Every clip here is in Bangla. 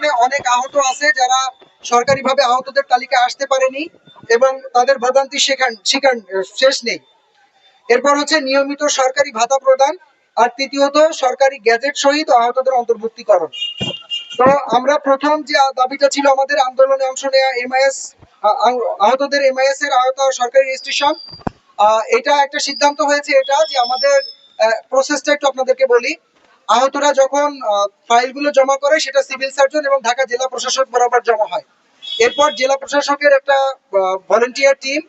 কারণে অনেক আহত আছে যারা সরকারিভাবে আহতদের তালিকায় আসতে পারেনি এবং তাদের ভোগান্তি শিকার শেষ নেই। এরপর হচ্ছে নিয়মিত সরকারি ভাতা প্রদান, আর তৃতীয়ত সরকারি গ্যাজেট সহিত আহতদের অন্তর্ভুক্তিকরণ। তো আমরা প্রথম যে দাবিটা ছিল আমাদের আন্দোলনে অংশ নেওয়া এমআইএস আহতদের এমআইএস এর আওতা সরকারি রেজিস্ট্রেশন, এটা একটা সিদ্ধান্ত হয়েছে এটা যে আমাদের প্রসেসটা একটু আপনাদেরকে বলি। আহতরা যখন ফাইলগুলো জমা করে সেটা সিভিল সার্জন এবং ঢাকা জেলা প্রশাসক বরাবর জমা হয়। এরপর জেলা প্রশাসকের একটা ভলেন্টিয়ার টিম,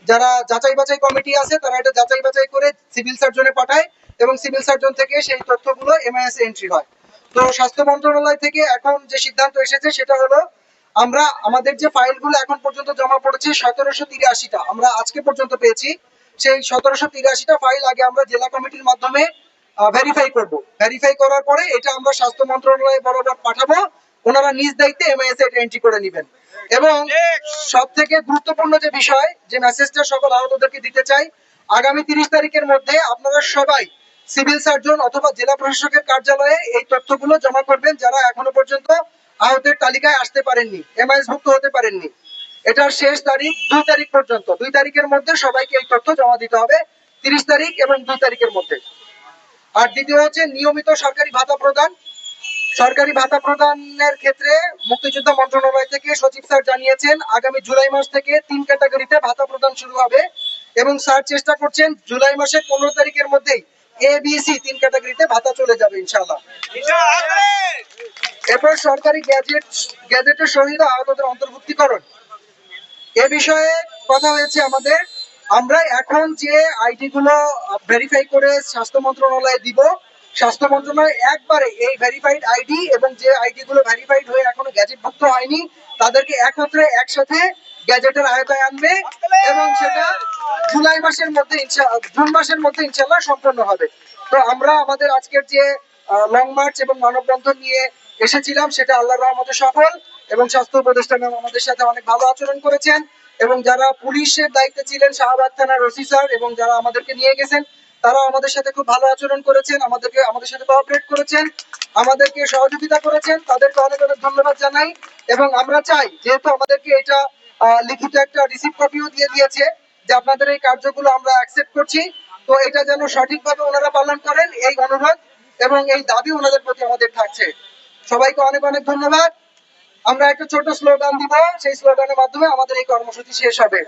যারা যাচাই বাছাই কমিটি আছে, তারা এটা যাচাই বাছাই করে সিভিল সার্জনে পাঠায় এবং সিভিল সার্জন থেকে সেই তথ্যগুলো এমআইএস এন্ট্রি হয়। তো স্বাস্থ্য মন্ত্রণালয় থেকে এখন যে সিদ্ধান্ত এসেছে সেটা হলো আমরা আমাদের যে ফাইলগুলো এখন পর্যন্ত জমা পড়েছে 1783টা আমরা আজকে পর্যন্ত পেয়েছি। সেই 1783টা ফাইল আগে আমরা জেলা কমিটির মাধ্যমে ভেরিফাই করব। ভেরিফাই করার পরে এটা আমরা স্বাস্থ্য মন্ত্রণালয়ে বরাবর পাঠাবো, ওনারা নিজ দায়িত্বে এমআইএস এ এন্ট্রি করে নেবেন। এবং সব থেকে গুরুত্বপূর্ণ যে বিষয়, যে মেসেজটা সকল আহতদেরকে দিতে চাই, আগামী 30 তারিখের মধ্যে আপনারা সবাই সিভিল সার্জন অথবা জেলা প্রশাসকের কার্যালয়ে এই তথ্যগুলো জমা করবেন যারা এখনো পর্যন্ত আহতের তালিকায় আসতে পারেননি, এমআইএস ভুক্ত হতে পারেননি। এটার শেষ তারিখ 2 তারিখ পর্যন্ত, 2 তারিখের মধ্যে সবাইকে এই তথ্য জমা দিতে হবে, 30 তারিখ এবং 2 তারিখের মধ্যে। আর দ্বিতীয় হচ্ছে নিয়মিত সরকারি ভাতা প্রদান। সরকারি ভাতা প্রদানের ক্ষেত্রে মুক্তিযোদ্ধা মন্ত্রণালয় থেকে সচিব স্যার জানিয়েছেন আগামী জুলাই মাস থেকে 3 ক্যাটাগরিতে ভাতা প্রদান শুরু হবে এবং স্যার চেষ্টা করছেন জুলাই মাসের 15 তারিখের মধ্যেই এ বি সি 3 ক্যাটাগরিতে ভাতা চলে যাবে ইনশাআল্লাহ। এরপর সরকারি গ্যাজেটের সহিত আহতদের অন্তর্ভুক্তিকরণ, এ বিষয়ে কথা হয়েছে আমাদের। আমরা এখন যে আইডি গুলো ভেরিফাই করে স্বাস্থ্য মন্ত্রণালয়ে দিব, স্বাস্থ্য মন্ত্রণালয় একবারে এই ভেরিফাইড আইডি এবং যে আইডি গুলো ভেরিফাইড হয়ে এখনো গ্যাজেটভুক্ত হয়নি তাদেরকে একসাথে গ্যাজেটের আওতায় আনবে এবং সেটা জুন মাসের মধ্যে ইনশাআল্লাহ সম্পন্ন হবে। তো আমরা আমাদের আজকের যে লং মার্চ এবং মানববন্ধন নিয়ে এসেছিলাম সেটা আল্লাহর রহমতে সফল এবং স্বাস্থ্য উপদেষ্টা ম্যাম আমাদের সাথে অনেক ভালো আচরণ করেছেন এবং যারা পুলিশের দায়িত্বে ছিলেন শাহবাগ থানার ওসি স্যার এবং যারা আমাদেরকে নিয়ে গেছেন তারাও আমাদের সাথে খুব ভালো আচরণ করেছেন, আমাদের সাথে কোঅপারেট করেছেন, আমাদেরকে সহযোগিতা করেছেন, তাদেরকে অনেক অনেক ধন্যবাদ জানাই। এবং আমরা চাই, যেহেতু আমাদেরকে এটা লিখিত একটা রিসিপ্ট কপিও দিয়ে দিয়েছে যে আপনাদের এই কার্যগুলো আমরা অ্যাকসেপ্ট করছি, তো এটা যেন সঠিকভাবে ওনারা পালন করেন এই অনুরোধ এবং এই দাবি ওনাদের প্রতি আমাদের থাকছে। সবাইকে অনেক অনেক ধন্যবাদ। আমরা একটা ছোট স্লোগান দিব, সেই স্লোগানের মাধ্যমে আমাদের এই কর্মসূচি শেষ হবে।